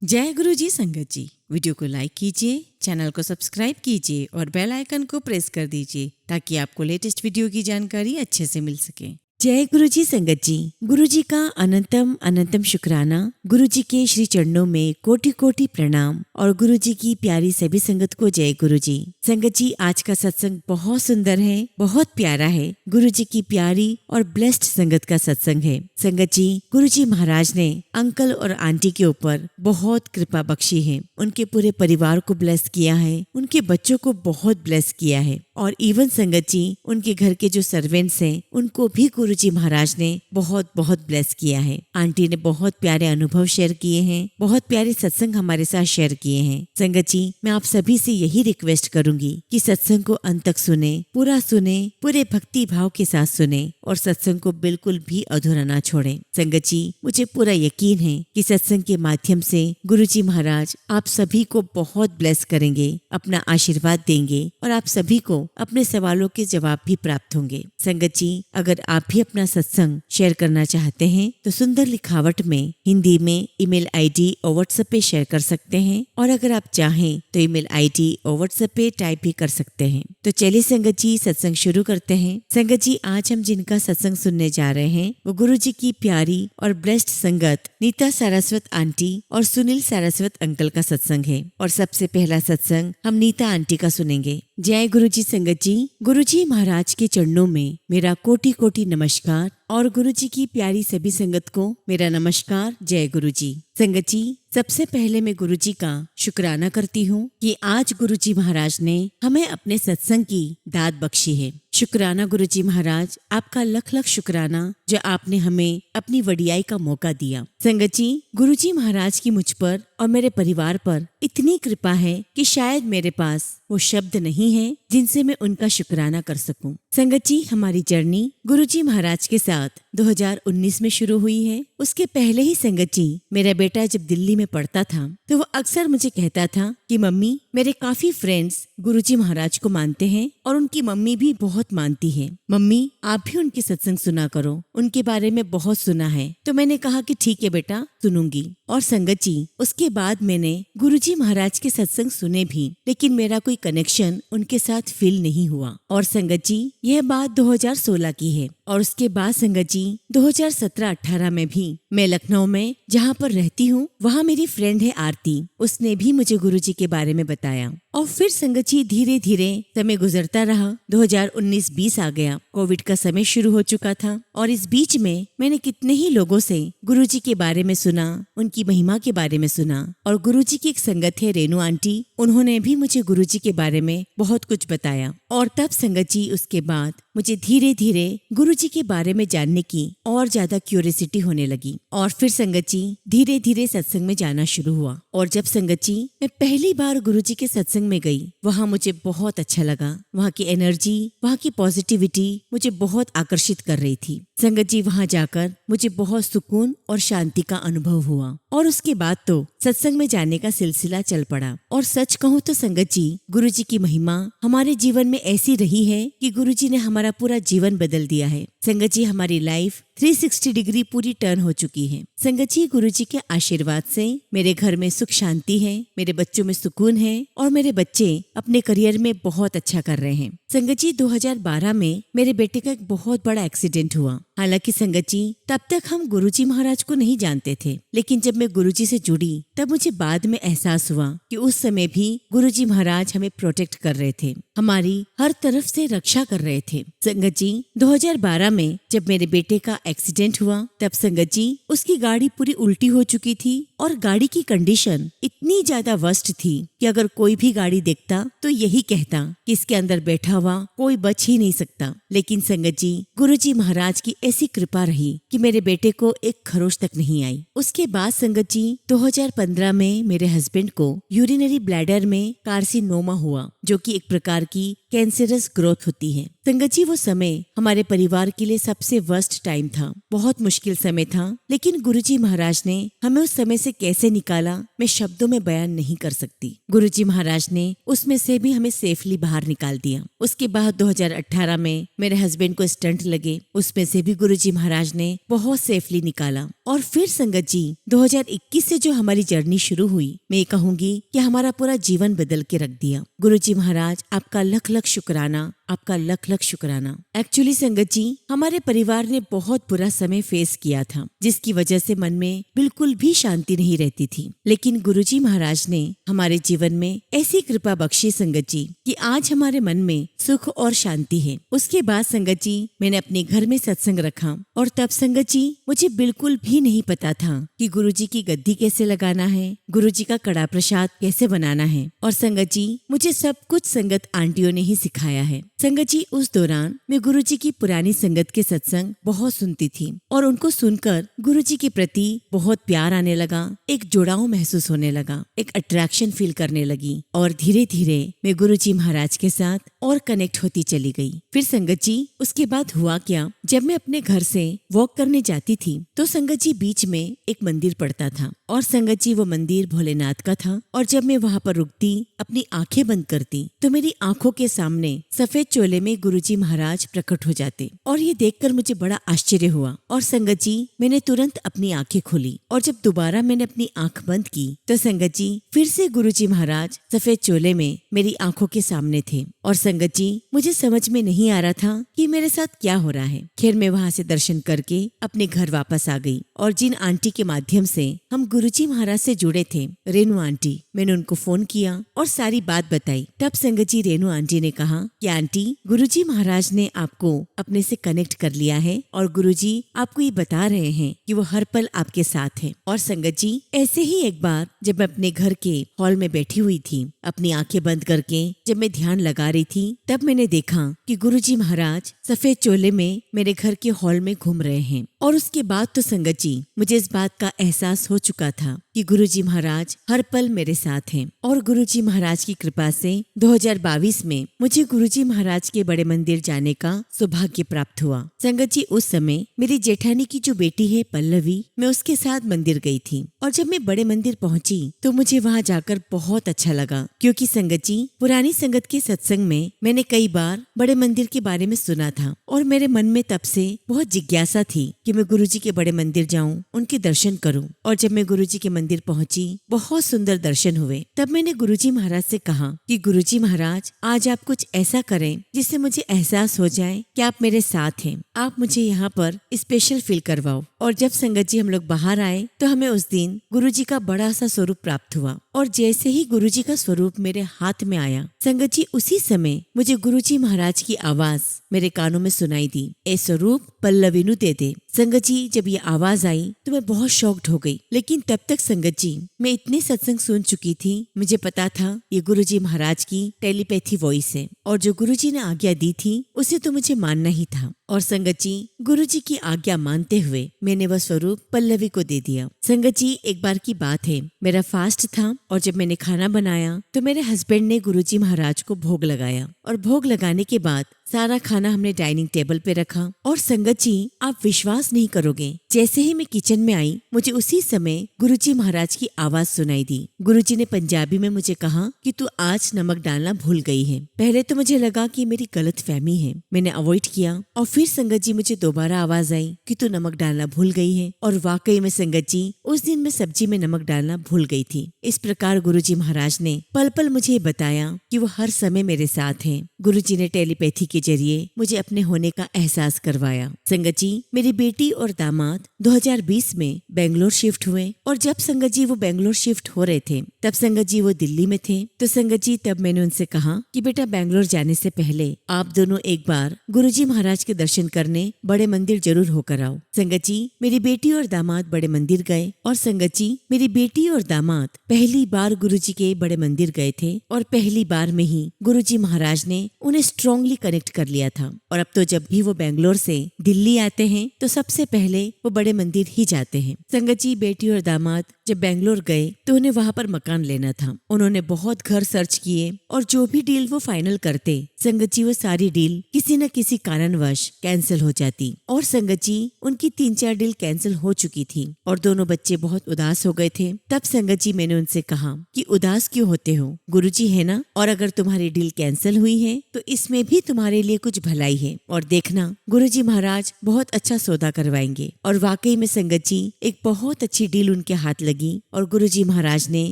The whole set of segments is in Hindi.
जय गुरु जी संगत जी। वीडियो को लाइक कीजिए, चैनल को सब्सक्राइब कीजिए और बेल आइकन को प्रेस कर दीजिए ताकि आपको लेटेस्ट वीडियो की जानकारी अच्छे से मिल सके। जय गुरु जी संगत जी। गुरु जी का अनंतम अनंतम शुक्राना। गुरु जी के श्री चरणों में कोटि कोटि प्रणाम और गुरु जी की प्यारी सभी संगत को जय गुरु जी। संगत जी, आज का सत्संग बहुत सुंदर है, बहुत प्यारा है। गुरु जी की प्यारी और ब्लेस्ड संगत का सत्संग है। संगत जी, गुरु जी महाराज ने अंकल और आंटी के ऊपर बहुत कृपा बख्शी है। उनके पूरे परिवार को ब्लेस किया है, उनके बच्चों को बहुत ब्लेस किया है और इवन संगत जी, उनके घर के जो सर्वेंट्स हैं उनको भी गुरु जी महाराज ने बहुत बहुत ब्लेस किया है। आंटी ने बहुत प्यारे अनुभव शेयर किए हैं, बहुत प्यारे सत्संग हमारे साथ शेयर किए हैं। संगत जी, मैं आप सभी से यही रिक्वेस्ट करूंगी कि सत्संग को अंत तक सुने, पूरे भक्ति भाव के साथ सुने और सत्संग को बिल्कुल भी अधूरा ना छोड़ें। संगत जी, मुझे पूरा यकीन है कि सत्संग के माध्यम से गुरु जी महाराज आप सभी को बहुत ब्लेस करेंगे, अपना आशीर्वाद देंगे और आप सभी को अपने सवालों के जवाब भी प्राप्त होंगे। संगत जी, अगर आप भी अपना सत्संग शेयर करना चाहते हैं तो सुंदर लिखावट में हिंदी में ईमेल आईडी और व्हाट्सएप पे शेयर कर सकते हैं और अगर आप चाहें तो ईमेल आईडी और व्हाट्सएप पे टाइप भी कर सकते हैं। तो चलिए संगत जी, सत्संग शुरू करते हैं। संगत जी, आज हम जिनका सत्संग सुनने जा रहे हैं वो गुरु जी की प्यारी और ब्लेस्ड संगत नीता सारस्वत आंटी और सुनील सारस्वत अंकल का सत्संग है और सबसे पहला सत्संग हम नीता आंटी का सुनेंगे। जय गुरु जी संगत जी। गुरु जी महाराज के चरणों में मेरा कोटि कोटि नमस्कार और गुरु जी की प्यारी सभी संगत को मेरा नमस्कार। जय गुरु जी। संगत जी, सबसे पहले मैं गुरु जी का शुक्राना करती हूँ कि आज गुरु जी महाराज ने हमें अपने सत्संग की दाद बख्शी है। शुक्राना गुरु जी महाराज, आपका लख लख शुक्राना जो आपने हमें अपनी वडियाई का मौका दिया। संगत जी, गुरु जी महाराज की मुझ पर और मेरे परिवार पर इतनी कृपा है कि शायद मेरे पास वो शब्द नहीं है जिनसे मैं उनका शुक्राना कर सकूं। संगत जी, हमारी जर्नी गुरु जी महाराज के साथ 2019 में शुरू हुई है। उसके पहले ही संगत जी, मेरा बेटा जब दिल्ली में पढ़ता था तो वो अक्सर मुझे कहता था कि मम्मी, मेरे काफी फ्रेंड्स गुरु जी महाराज को मानते हैं और उनकी मम्मी भी बहुत मानती है। मम्मी, आप भी उनके सत्संग सुना करो, उनके बारे में बहुत सुना है। तो मैंने कहा कि ठीक है बेटा, सुनूंगी। और संगत जी, उसके बाद मैंने गुरु जी महाराज के सत्संग सुने भी, लेकिन मेरा कोई कनेक्शन उनके साथ फील नहीं हुआ। और संगत जी, यह बात 2016 की है और उसके बाद संगत जी 2017-18 में भी मैं लखनऊ में जहाँ पर रहती हूँ वहाँ मेरी फ्रेंड है आरती, उसने भी मुझे गुरु जी के बारे में बताया। और फिर संगत जी, धीरे धीरे समय गुजरता रहा। 2019-20 आ गया, कोविड का समय शुरू हो चुका था और इस बीच में मैंने कितने ही लोगों से गुरु जी के बारे में सुना, उनकी महिमा के बारे में सुना। और गुरु जी की एक संगत है रेनू आंटी, उन्होंने भी मुझे गुरु जी के बारे में बहुत कुछ बताया। और तब संगत जी, उसके बाद मुझे धीरे धीरे गुरु जी के बारे में जानने की और ज्यादा क्यूरियोसिटी होने लगी। और फिर संगत जी, धीरे धीरे सत्संग में जाना शुरू हुआ। और जब संगत जी मैं पहली बार गुरु जी के सत्संग में गई, वहाँ मुझे बहुत अच्छा लगा। वहाँ की एनर्जी, वहाँ की पॉजिटिविटी मुझे बहुत आकर्षित कर रही थी। संगत जी, वहाँ जाकर मुझे बहुत सुकून और शांति का अनुभव हुआ और उसके बाद तो सत्संग में जाने का सिलसिला चल पड़ा। और सच कहूँ तो संगत जी, गुरु जी की महिमा हमारे जीवन में ऐसी रही है कि गुरु जी ने हमारा पूरा जीवन बदल दिया है। संगत जी, हमारी लाइफ 360 डिग्री पूरी टर्न हो चुकी है। संगत जी, गुरु जी के आशीर्वाद से मेरे घर में सुख शांति है, मेरे बच्चों में सुकून है और मेरे बच्चे अपने करियर में बहुत अच्छा कर रहे हैं। संगत जी, 2012 में मेरे बेटे का एक बहुत बड़ा एक्सीडेंट हुआ। हालांकि संगत जी, तब तक हम गुरु जी महाराज को नहीं जानते थे, लेकिन जब मैं गुरु जी से जुड़ी तब मुझे बाद में एहसास हुआ कि उस समय भी गुरु जी महाराज हमें प्रोटेक्ट कर रहे थे, हमारी हर तरफ से रक्षा कर रहे थे। संगत जी, 2012 में जब मेरे बेटे का एक्सीडेंट हुआ तब संगत जी, उसकी गाड़ी पूरी उल्टी हो चुकी थी और गाड़ी की कंडीशन इतनी ज्यादा वर्स्ट थी कि अगर कोई भी गाड़ी देखता तो यही कहता कि इसके अंदर बैठा हुआ कोई बच ही नहीं सकता। लेकिन संगत जी, गुरु जी महाराज की ऐसी कृपा रही कि मेरे बेटे को एक खरोच तक नहीं आई। उसके बाद संगत जी, 2015 में मेरे हस्बैंड को यूरिनरी ब्लैडर में कार्सिनोमा हुआ, जो कि एक प्रकार की कैंसरस ग्रोथ होती है। संगत जी, वो समय हमारे परिवार के लिए सबसे वर्स्ट टाइम था, बहुत मुश्किल समय था, लेकिन गुरुजी महाराज ने हमें उस समय से कैसे निकाला मैं शब्दों में बयान नहीं कर सकती। गुरुजी महाराज ने उसमें से भी हमें सेफली बाहर निकाल दिया। उसके बाद 2018 में मेरे हस्बैंड को स्टंट लगे, उसमें से भी गुरुजी महाराज ने बहुत सेफली निकाला। और फिर संगत जी 2021 से जो हमारी जर्नी शुरू हुई, मैं ये कहूंगी कि हमारा पूरा जीवन बदल के रख दिया। गुरुजी महाराज, आपका लख लख शुक्राना, आपका लख लख शुक्राना। एक्चुअली संगत जी, हमारे परिवार ने बहुत बुरा समय फेस किया था, जिसकी वजह से मन में बिल्कुल भी शांति नहीं रहती थी। लेकिन गुरुजी महाराज ने हमारे जीवन में ऐसी कृपा बख्शी संगत जी कि आज हमारे मन में सुख और शांति है। उसके बाद संगत जी मैंने अपने घर में सत्संग रखा, और तब संगत जी मुझे बिल्कुल भी नहीं पता था कि गुरुजी की गद्दी कैसे लगाना है, गुरुजी का कड़ा प्रसाद कैसे बनाना है। और संगत जी मुझे सब कुछ संगत आंटियों ने ही सिखाया है। संगत जी, उस दौरान मैं गुरुजी की पुरानी संगत के सत्संग बहुत सुनती थी, और उनको सुनकर गुरुजी के प्रति बहुत प्यार आने लगा, एक जुड़ाव महसूस होने लगा, एक अट्रैक्शन फील करने लगी, और धीरे धीरे मैं गुरुजी महाराज के साथ और कनेक्ट होती चली गई। फिर संगत जी उसके बाद हुआ क्या, जब मैं अपने घर से वॉक करने जाती थी तो संगत जी बीच में एक मंदिर पड़ता था, और संगत जी वो मंदिर भोलेनाथ का था। और जब मैं वहाँ पर रुकती, अपनी आंखें बंद करती, तो मेरी आंखों के सामने सफेद चोले में गुरुजी महाराज प्रकट हो जाते, और ये देखकर मुझे बड़ा आश्चर्य हुआ। और संगत जी मैंने तुरंत अपनी आंखें खोली, और जब दोबारा मैंने अपनी आंख बंद की तो संगत जी फिर से गुरुजी महाराज सफेद चोले में मेरी आंखों के सामने थे। और संगत जी मुझे समझ में नहीं आ रहा था कि मेरे साथ क्या हो रहा है। खैर मैं वहाँ से दर्शन करके अपने घर वापस आ गई, और जिन आंटी के माध्यम से हम गुरुजी महाराज से जुड़े थे, रेणु आंटी, मैंने उनको फोन किया और सारी बात बताई। तब संगत जी रेणु आंटी ने कहा कि आंटी, गुरुजी महाराज ने आपको अपने से कनेक्ट कर लिया है, और गुरुजी आपको ये बता रहे हैं कि वो हर पल आपके साथ हैं। और संगत जी ऐसे ही एक बार जब मैं अपने घर के हॉल में बैठी हुई थी, अपनी आंखें बंद करके जब मैं ध्यान लगा रही थी, तब मैंने देखा कि गुरुजी महाराज सफेद चोले में मेरे घर के हॉल में घूम रहे हैं। और उसके बाद तो संगत जी मुझे इस बात का एहसास हो चुका था कि गुरुजी महाराज हर पल मेरे साथ हैं। और गुरुजी महाराज की कृपा से 2022 में मुझे गुरुजी महाराज के बड़े मंदिर जाने का सौभाग्य प्राप्त हुआ। संगत जी उस समय मेरी जेठानी की जो बेटी है पल्लवी, मैं उसके साथ मंदिर गई थी, और जब मैं बड़े मंदिर पहुंची तो मुझे वहां जाकर बहुत अच्छा लगा, क्योंकि संगत जी पुरानी संगत के सत्संग में मैंने कई बार बड़े मंदिर के बारे में सुना था, और मेरे मन में तब से बहुत जिज्ञासा थी कि मैं गुरुजी के बड़े मंदिर जाऊं, उनके दर्शन करूं। और जब मैं गुरुजी के मंदिर पहुंची, बहुत सुंदर दर्शन हुए। तब मैंने गुरुजी महाराज से कहा कि गुरुजी महाराज, आज आप कुछ ऐसा करें जिससे मुझे एहसास हो जाए कि आप मेरे साथ हैं, आप मुझे यहाँ पर स्पेशल फील करवाओ। और जब संगत जी हम लोग बाहर आए तो हमें उस दिन गुरुजी का बड़ा सा स्वरूप प्राप्त हुआ, और जैसे ही गुरुजी का स्वरूप मेरे हाथ में आया, संगत जी उसी समय मुझे गुरुजी महाराज की आवाज मेरे कानों में सुनाई दी, ए स्वरूप पल्लवीनु दे दे। संगत जी जब ये आवाज आई तो मैं बहुत शॉक्ड हो गई, लेकिन तब तक संगत जी मैं इतने सत्संग सुन चुकी थी, मुझे पता था ये गुरुजी महाराज की टेलीपैथी वॉइस है, और जो गुरुजी ने आज्ञा दी थी उसे तो मुझे मानना ही था। और संगत जी गुरुजी की आज्ञा मानते हुए मैंने वह स्वरूप पल्लवी को दे दिया। संगत जी एक बार की बात है, मेरा फास्ट था, और जब मैंने खाना बनाया तो मेरे हस्बैंड ने गुरुजी महाराज को भोग लगाया, और भोग लगाने के बाद सारा खाना हमने डाइनिंग टेबल पे रखा। और संगत जी आप विश्वास नहीं करोगे, जैसे ही मैं किचन में आई मुझे उसी समय गुरुजी महाराज की आवाज सुनाई दी। गुरुजी ने पंजाबी में मुझे कहा कि तू आज नमक डालना भूल गई है। पहले तो मुझे लगा कि मेरी गलत फहमी है, मैंने अवॉइड किया, और फिर संगत जी मुझे दोबारा आवाज आई कि तू नमक डालना भूल गई है। और वाकई में संगत जी उस दिन मैं सब्जी में नमक डालना भूल गई थी। इस प्रकार गुरुजी महाराज ने पल पल मुझे बताया कि वो हर समय मेरे साथ हैं। गुरुजी ने टेलीपैथी के जरिए मुझे अपने होने का एहसास करवाया। संगत जी मेरी बेटी और दामाद 2020 में बेंगलोर शिफ्ट हुए, और जब संगत जी वो बेंगलोर शिफ्ट हो रहे थे तब संगत जी वो दिल्ली में थे। तो संगत जी तब मैंने उनसे कहा कि बेटा बेंगलोर जाने से पहले आप दोनों एक बार गुरुजी महाराज के दर्शन करने बड़े मंदिर जरूर होकर आओ। संगत जी मेरी बेटी और दामाद बड़े मंदिर गए, और संगत जी मेरी बेटी और दामाद पहली बार गुरुजी के बड़े मंदिर गए थे, और पहली बार में ही गुरुजी महाराज ने उन्हें स्ट्रांगली कनेक्ट कर लिया था। और अब तो जब भी वो बेंगलोर से दिल्ली आते हैं तो सबसे पहले वो बड़े मंदिर ही जाते हैं। संगत जी बेटी और दामाद जब बेंगलोर गए तो उन्हें वहाँ पर मकान लेना था। उन्होंने बहुत घर सर्च किए और जो भी डील वो फाइनल करते, संगत जी वो सारी डील किसी न किसी कारणवश कैंसिल हो जाती। और संगत जी उनकी 3-4 डील कैंसिल हो चुकी थी और दोनों बच्चे बहुत उदास हो गए थे। तब संगत जी मैंने उनसे कहा कि उदास क्यों होते हो, गुरुजी है ना, और अगर तुम्हारी डील कैंसिल हुई है तो इसमें भी तुम्हारे लिए कुछ भलाई है और देखना गुरुजी महाराज बहुत अच्छा सौदा करवाएंगे। और वाकई में संगत जी एक बहुत अच्छी डील उनके हाथ लगी और गुरुजी महाराज ने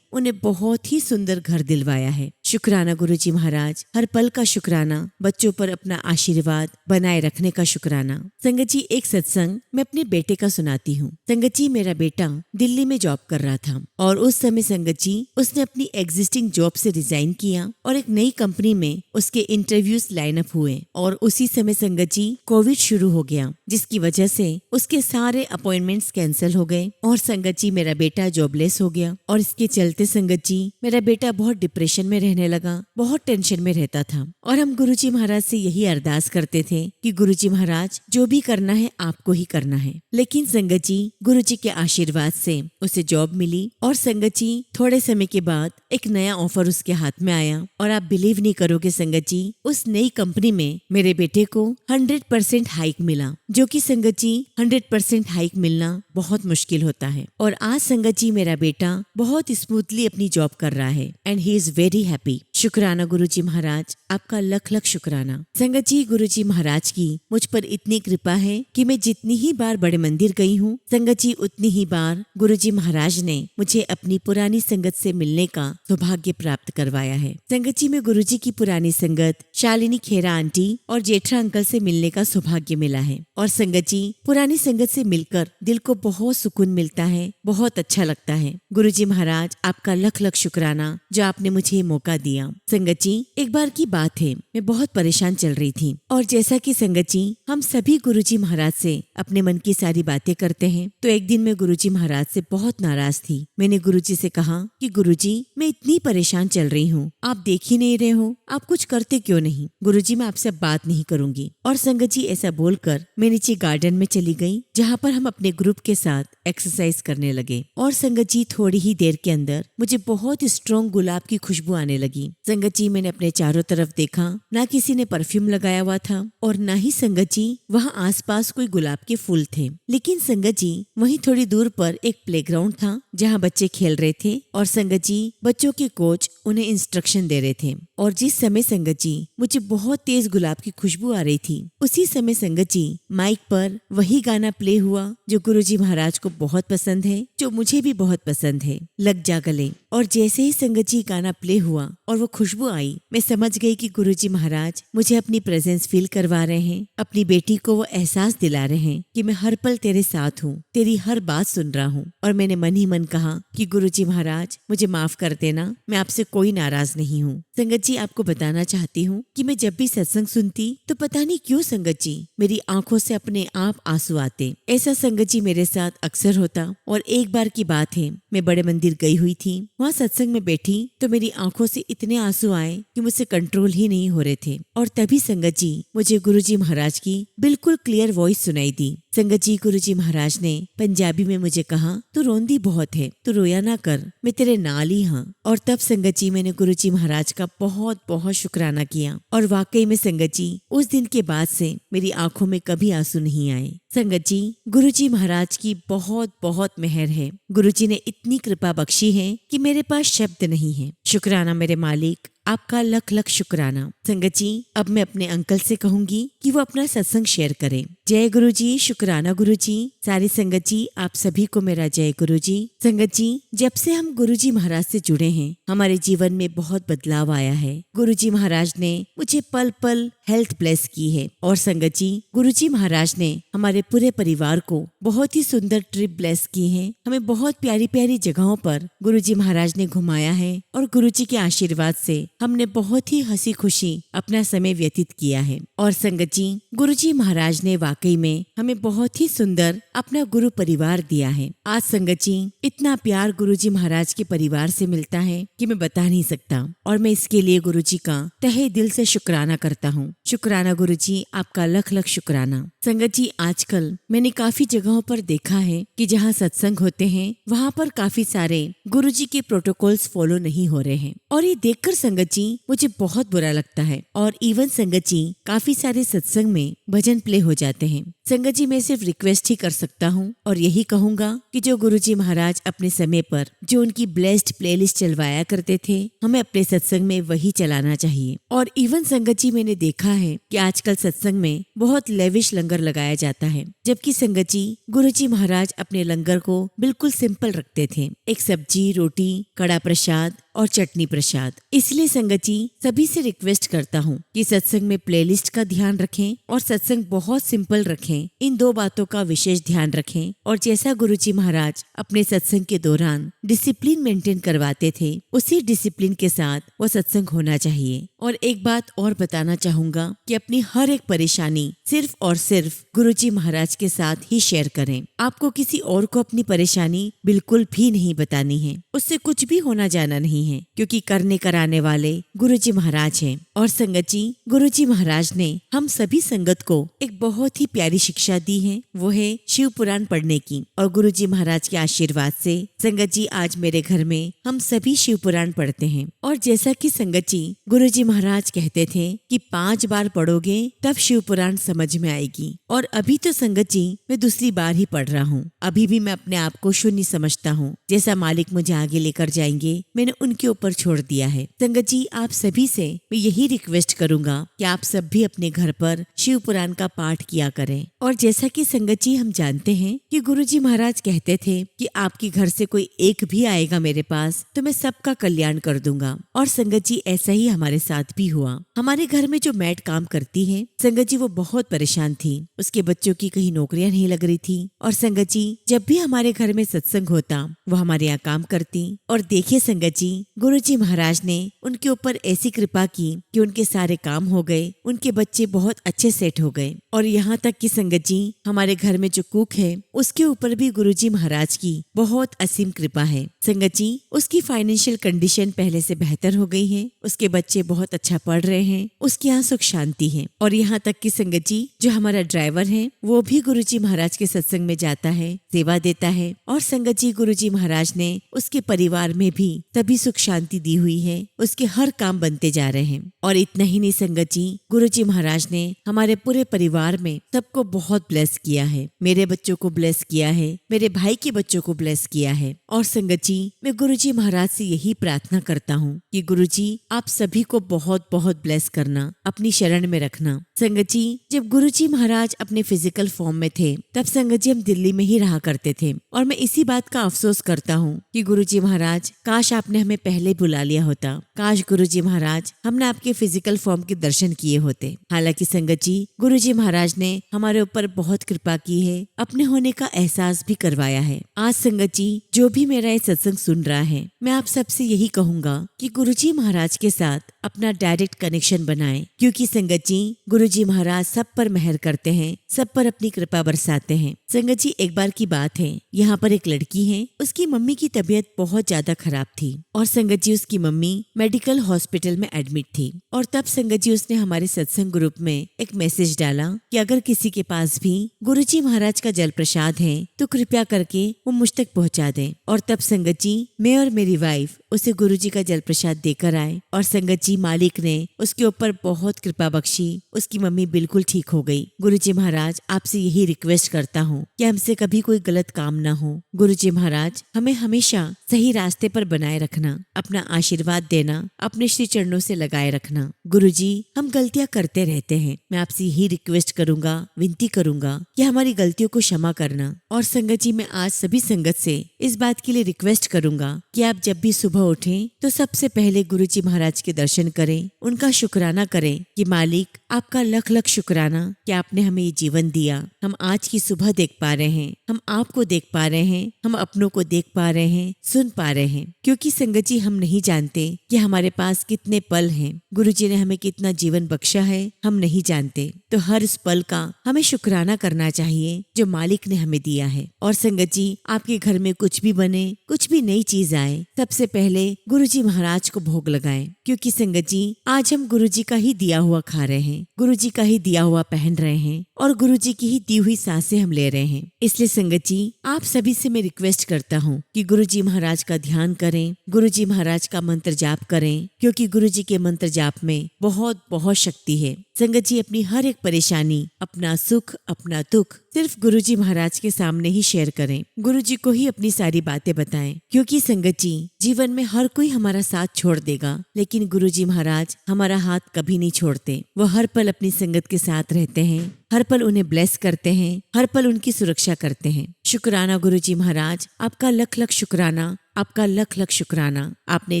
उन्हें बहुत ही सुंदर घर दिलवाया है। शुक्राना गुरुजी महाराज, हर पल का शुक्राना, बच्चों पर अपना आशीर्वाद बनाए रखने का शुक्राना। संगत जी एक सत्संग मैं अपने बेटे का सुनाती हूँ। संगत जी मेरा बेटा दिल्ली में जॉब कर रहा था और उस समय संगत जी उसने अपनी एग्जिस्टिंग जॉब से रिजाइन किया और एक नई कंपनी में उसके इंटरव्यूज लाइन अप हुए और उसी समय संगत जी कोविड शुरू हो गया, जिसकी वजह से उसके सारे अपॉइंटमेंट्स कैंसिल हो गए और संगत जी मेरा बेटा जॉबलेस हो गया। और इसके चलते संगत जी मेरा बेटा बहुत डिप्रेशन में रहने लगा, बहुत टेंशन में रहता था। और हम गुरुजी महाराज से यही अरदास करते थे कि गुरुजी महाराज जो भी करना है आपको ही करना है। लेकिन संगत जी गुरुजी के आशीर्वाद से उसे जॉब मिली और संगत जी थोड़े समय के बाद एक नया ऑफर उसके हाथ में आया और आप बिलीव नहीं करोगे संगत जी, उस नई कंपनी में मेरे बेटे को 100% हाइक मिला, जो कि संगत जी 100% हाइक मिलना बहुत मुश्किल होता है। और आज संगत जी मेरा बेटा बहुत स्मूथली अपनी जॉब कर रहा है and he is very happy. शुक्राना गुरुजी महाराज, आपका लख लख शुक्राना। संगत जी गुरुजी महाराज की मुझ पर इतनी कृपा है कि मैं जितनी ही बार बड़े मंदिर गई हूँ संगत जी उतनी ही बार गुरुजी महाराज ने मुझे अपनी पुरानी संगत से मिलने का सौभाग्य प्राप्त करवाया है। संगत जी में गुरुजी की पुरानी संगत शालिनी खेरा आंटी और जेठा अंकल से मिलने का सौभाग्य मिला है और संगत जी पुरानी संगत से मिलकर दिल को बहुत सुकून मिलता है, बहुत अच्छा लगता है। गुरुजी महाराज आपका लख लख शुक्राना जो आपने मुझे ये मौका दिया। संगत जी एक बार की बात है, मैं बहुत परेशान चल रही थी और जैसा कि संगत जी हम सभी गुरुजी महाराज से अपने मन की सारी बातें करते हैं, तो एक दिन मैं गुरुजी महाराज से बहुत नाराज थी। मैंने गुरुजी से कहा कि गुरुजी मैं इतनी परेशान चल रही हूँ, आप देख ही नहीं रहे हो, आप कुछ करते क्यों नहीं? गुरुजी मैं आपसे बात नहीं करूंगी। और संगत जी ऐसा बोलकर मैं नीचे गार्डन में चली गई जहाँ पर हम अपने ग्रुप के साथ एक्सरसाइज करने लगे। और संगत जी थोड़ी ही देर के अंदर मुझे बहुत स्ट्रॉन्ग गुलाब की खुशबू आने लगी। संगत जी मैंने अपने चारों तरफ देखा, ना किसी ने परफ्यूम लगाया हुआ था और ना ही संगत जी वहाँ आसपास कोई गुलाब के फूल थे। लेकिन संगत जी वहीं थोड़ी दूर पर एक प्लेग्राउंड था जहाँ बच्चे खेल रहे थे और संगत जी बच्चों के कोच उन्हें इंस्ट्रक्शन दे रहे थे। और जिस समय संगत जी मुझे बहुत तेज गुलाब की खुशबू आ रही थी, उसी समय संगत जी माइक पर वही गाना प्ले हुआ जो गुरुजी महाराज को बहुत पसंद है, जो मुझे भी बहुत पसंद है, लग जा गले। और जैसे ही संगत जी गाना प्ले हुआ और वो खुशबू आई, मैं समझ गई कि गुरुजी महाराज मुझे अपनी प्रेजेंस फील करवा रहे हैं, अपनी बेटी को वो एहसास दिला रहे हैं कि मैं हर पल तेरे साथ हूँ, तेरी हर बात सुन रहा हूँ। और मैंने मन ही मन कहा कि गुरुजी महाराज मुझे माफ कर देना, मैं आपसे कोई नाराज नहीं हूँ। संगत जी आपको बताना चाहती हूँ कि मैं जब भी सत्संग सुनती तो पता नहीं क्यों संगत जी मेरी आंखों से अपने आप आंसू आते। ऐसा संगत जी मेरे साथ अक्सर होता। और एक बार की बात है, मैं बड़े मंदिर गई हुई थी, वहाँ सत्संग में बैठी तो मेरी आंखों से इतने आंसू आए कि मुझसे कंट्रोल ही नहीं हो रहे थे। और तभी संगत जी मुझे गुरुजी महाराज की बिल्कुल क्लियर वॉइस सुनाई दी। संगत जी गुरुजी महाराज ने पंजाबी में मुझे कहा, तू रोंदी बहुत है, तू रोया ना कर, मैं तेरे नाल ही हाँ। और तब संगत जी मैंने गुरुजी महाराज का बहुत बहुत शुक्राना किया और वाकई में संगत जी उस दिन के बाद से मेरी आंखों में कभी आंसू नहीं आए। संगत जी गुरुजी महाराज की बहुत बहुत मेहर है। गुरुजी ने इतनी कृपा बख्शी है कि मेरे पास शब्द नहीं है। शुक्राना मेरे मालिक, आपका लख लख शुक्राना। संगत जी अब मैं अपने अंकल से कहूंगी कि वो अपना सत्संग शेयर करें। जय गुरुजी, शुक्राना गुरुजी। सारी संगत जी आप सभी को मेरा जय गुरुजी। संगत जी जब से हम गुरुजी महाराज से जुड़े हैं हमारे जीवन में बहुत बदलाव आया है। गुरुजी महाराज ने मुझे पल पल हेल्थ ब्लेस की है और संगत जी गुरुजी महाराज ने हमारे पूरे परिवार को बहुत ही सुंदर ट्रिप ब्लेस की है। हमें बहुत प्यारी प्यारी जगहों पर गुरुजी महाराज ने घुमाया है और गुरुजी के आशीर्वाद से हमने बहुत ही हंसी खुशी अपना समय व्यतीत किया है। और संगत जी, गुरुजी महाराज ने वाकई में हमें बहुत ही सुंदर अपना गुरु परिवार दिया है। आज संगत जी, इतना प्यार गुरुजी महाराज के परिवार से मिलता है कि मैं बता नहीं सकता, और मैं इसके लिए गुरुजी का तहे दिल से शुक्राना करता हूँ। शुक्राना गुरुजी, आपका लख लख शुक्राना। संगत जी, आजकल मैंने काफी जगहों पर देखा है कि जहाँ सत्संग होते हैं वहाँ पर काफी सारे गुरुजी के प्रोटोकॉल्स फॉलो नहीं हो रहे हैं, और ये देखकर संगत जी मुझे बहुत बुरा लगता है। और इवन संगत जी, काफी सारे सत्संग में भजन प्ले हो जाते हैं। संगत जी, मैं सिर्फ रिक्वेस्ट ही कर सकता हूँ और यही कहूँगा कि जो गुरुजी महाराज अपने समय पर जो उनकी ब्लेस्ड प्लेलिस्ट चलवाया करते थे, हमें अपने सत्संग में वही चलाना चाहिए। और इवन संगत जी, मैंने देखा है कि आजकल सत्संग में बहुत लेविश लंगर लगाया जाता है, जबकि संगत जी, गुरुजी महाराज अपने लंगर को बिल्कुल सिंपल रखते थे। एक सब्जी, रोटी, कड़ा प्रसाद और चटनी प्रसाद। इसलिए संगत जी, सभी से रिक्वेस्ट करता हूँ कि सत्संग में प्लेलिस्ट का ध्यान रखें और सत्संग बहुत सिंपल रखें। इन दो बातों का विशेष ध्यान रखें। और जैसा गुरुजी महाराज अपने सत्संग के दौरान डिसिप्लिन मेंटेन करवाते थे, उसी डिसिप्लिन के साथ वो सत्संग होना चाहिए। और एक बात और बताना चाहूंगा कि अपनी हर एक परेशानी सिर्फ और सिर्फ गुरुजी महाराज के साथ ही शेयर करें। आपको किसी और को अपनी परेशानी बिल्कुल भी नहीं बतानी है। उससे कुछ भी होना जाना नहीं है, क्योंकि करने कराने वाले गुरुजी महाराज हैं। और संगत जी, गुरुजी महाराज ने हम सभी संगत को एक बहुत ही प्यारी शिक्षा दी है, वो है शिव पुराण पढ़ने की। और गुरुजी महाराज के आशीर्वाद से संगत जी, आज मेरे घर में हम सभी शिव पुराण पढ़ते हैं। और जैसा कि संगत जी, गुरुजी महाराज कहते थे कि 5 बार पढ़ोगे तब शिव पुराण समझ में आएगी। और अभी तो संगत जी, मैं दूसरी बार ही पढ़ रहा हूँ। अभी भी मैं अपने आप को शून्य समझता हूँ। जैसा मालिक मुझे आगे लेकर जाएंगे, मैंने उनके ऊपर छोड़ दिया है। संगत जी, आप सभी से मैं यही रिक्वेस्ट करूंगा कि आप सब भी अपने घर पर शिव पुराण का पाठ किया करें। और जैसा कि संगत जी, हम जानते हैं कि गुरुजी महाराज कहते थे कि आपके घर से कोई एक भी आएगा मेरे पास तो मैं सबका कल्याण कर दूंगा। और संगत जी, ऐसा ही हमारे साथ भी हुआ। हमारे घर में जो मैड काम करती है संगत जी, वो बहुत परेशान थी। उसके बच्चों की कहीं नौकरियां नहीं लग रही थी। और संगत जी, जब भी हमारे घर में सत्संग होता, वो हमारे यहाँ काम करती। और देखिए संगत जी, गुरुजी महाराज ने उनके ऊपर ऐसी कृपा की कि उनके सारे काम हो गए, उनके बच्चे बहुत अच्छे सेट हो गए। और यहाँ तक कि संगत जी, हमारे घर में जो कुक है उसके ऊपर भी गुरुजी महाराज की बहुत असीम कृपा है। संगत जी, उसकी फाइनेंशियल कंडीशन पहले से बेहतर हो गई है, उसके बच्चे बहुत अच्छा पढ़ रहे हैं, उसके यहाँ सुख शांति है। और यहाँ तक कि संगत जी, जो हमारा ड्राइवर है वो भी गुरुजी महाराज के सत्संग में जाता है, सेवा देता है। और संगत जी, गुरुजी महाराज ने उसके परिवार में भी तभी सुख शांति दी हुई है, उसके हर काम बनते जा रहे हैं। और इतना ही नहीं संगत जी, गुरुजी महाराज ने हमारे पूरे परिवार में सबको बहुत ब्लेस किया है। मेरे बच्चों को ब्लेस किया है, मेरे भाई के बच्चों को ब्लेस किया है। और संगत जी, मैं गुरुजी महाराज से यही प्रार्थना करता हूँ कि गुरुजी, आप सभी को बहुत बहुत ब्लेस करना, अपनी शरण में रखना। संगत जी, जब गुरुजी महाराज अपने फिजिकल फॉर्म में थे तब संगत जी, हम दिल्ली में ही रहा करते थे। और मैं इसी बात का अफसोस करता हूँ कि गुरुजी महाराज, काश आपने हमें पहले बुला लिया होता। काश गुरुजी महाराज, हमने आपके फिजिकल फॉर्म के दर्शन किए होते। हालांकि संगत जी, गुरुजी महाराज ने हमारे ऊपर बहुत कृपा की है, अपने होने का एहसास भी करवाया है। आज संगत जी, जो भी मेरा ये सत्संग सुन रहा है, मैं आप सबसे यही कहूंगा कि गुरुजी महाराज के साथ अपना डायरेक्ट कनेक्शन बनाएं, क्योंकि संगत जी, गुरुजी महाराज सब पर मेहर करते हैं, सब पर अपनी कृपा बरसाते हैं। संगत जी, एक बार की बात है, यहाँ पर एक लड़की है, उसकी मम्मी की तबीयत बहुत ज्यादा खराब थी। और संगत जी, उसकी मम्मी मेडिकल हॉस्पिटल में एडमिट थी। और तब संगत जी, उसने हमारे सत्संग ग्रुप में एक मैसेज डाला कि अगर किसी के पास भी गुरुजी महाराज का जल प्रसाद है तो कृपया करके वो मुझ तक पहुँचा दें। और तब संगत जी, मैं और मेरी वाइफ उसे गुरुजी का जल प्रसाद देकर आए। और संगत जी, मालिक ने उसके ऊपर बहुत कृपा बख्शी, उसकी मम्मी बिल्कुल ठीक हो गई। गुरुजी महाराज, आपसे यही रिक्वेस्ट करता हूँ कि हमसे कभी कोई गलत काम ना हो। गुरुजी महाराज, हमें हमेशा सही रास्ते पर बनाए रखना, अपना आशीर्वाद देना, अपने श्री चरणों से लगाए रखना। रखना। गुरुजी, हम गलतियां करते रहते हैं। मैं आपसे यही रिक्वेस्ट करूंगा, विनती करूंगा कि हमारी गलतियों को क्षमा करना। और संगत जी, मैं आज सभी संगत से इस बात के लिए रिक्वेस्ट करूंगा कि आप जब भी सुबह उठें तो सबसे पहले गुरुजी महाराज के दर्शन करें, उनका शुक्राना करें कि मालिक आपका लख लख शुक्राना कि आपने हमें ये जीवन दिया। हम आज की सुबह देख पा रहे हैं, हम आपको देख पा रहे हैं, हम अपनों को देख पा रहे हैं, सुन पा रहे हैं। क्योंकि संगत जी, हम नहीं जानते कि हमारे पास कितने पल हैं, गुरुजी ने हमें कितना जीवन बख्शा है, हम नहीं जानते। तो हर इस पल का हमें शुक्राना करना चाहिए जो मालिक ने हमें दिया है। और संगत जी, आपके घर में कुछ भी बने, कुछ भी नई चीज आए, सबसे पहले गुरुजी महाराज को भोग लगाएं। क्योंकि संगत जी, आज हम गुरुजी का ही दिया हुआ खा रहे हैं, गुरुजी का ही दिया हुआ पहन रहे हैं और गुरुजी की ही दी हुई सांसें हम ले रहे हैं। इसलिए संगत जी, आप सभी से मैं रिक्वेस्ट करता हूँ कि गुरुजी महाराज का ध्यान करें, गुरुजी महाराज का मंत्र जाप करें। क्योंकि गुरुजी के मंत्र जाप में बहुत बहुत शक्ति है। संगत जी, अपनी हर एक परेशानी, अपना सुख, अपना दुख सिर्फ गुरुजी महाराज के सामने ही शेयर करें। गुरुजी को ही अपनी सारी बातें बताएं। क्योंकि संगत जी, जीवन में हर कोई हमारा साथ छोड़ देगा, लेकिन गुरुजी महाराज हमारा हाथ कभी नहीं छोड़ते। वो हर पल अपनी संगत के साथ रहते हैं, हर पल उन्हें ब्लेस करते हैं, हर पल उनकी सुरक्षा करते हैं। शुक्राना गुरुजी महाराज, आपका लख लख शुक्राना, आपका लख लख शुक्राना। आपने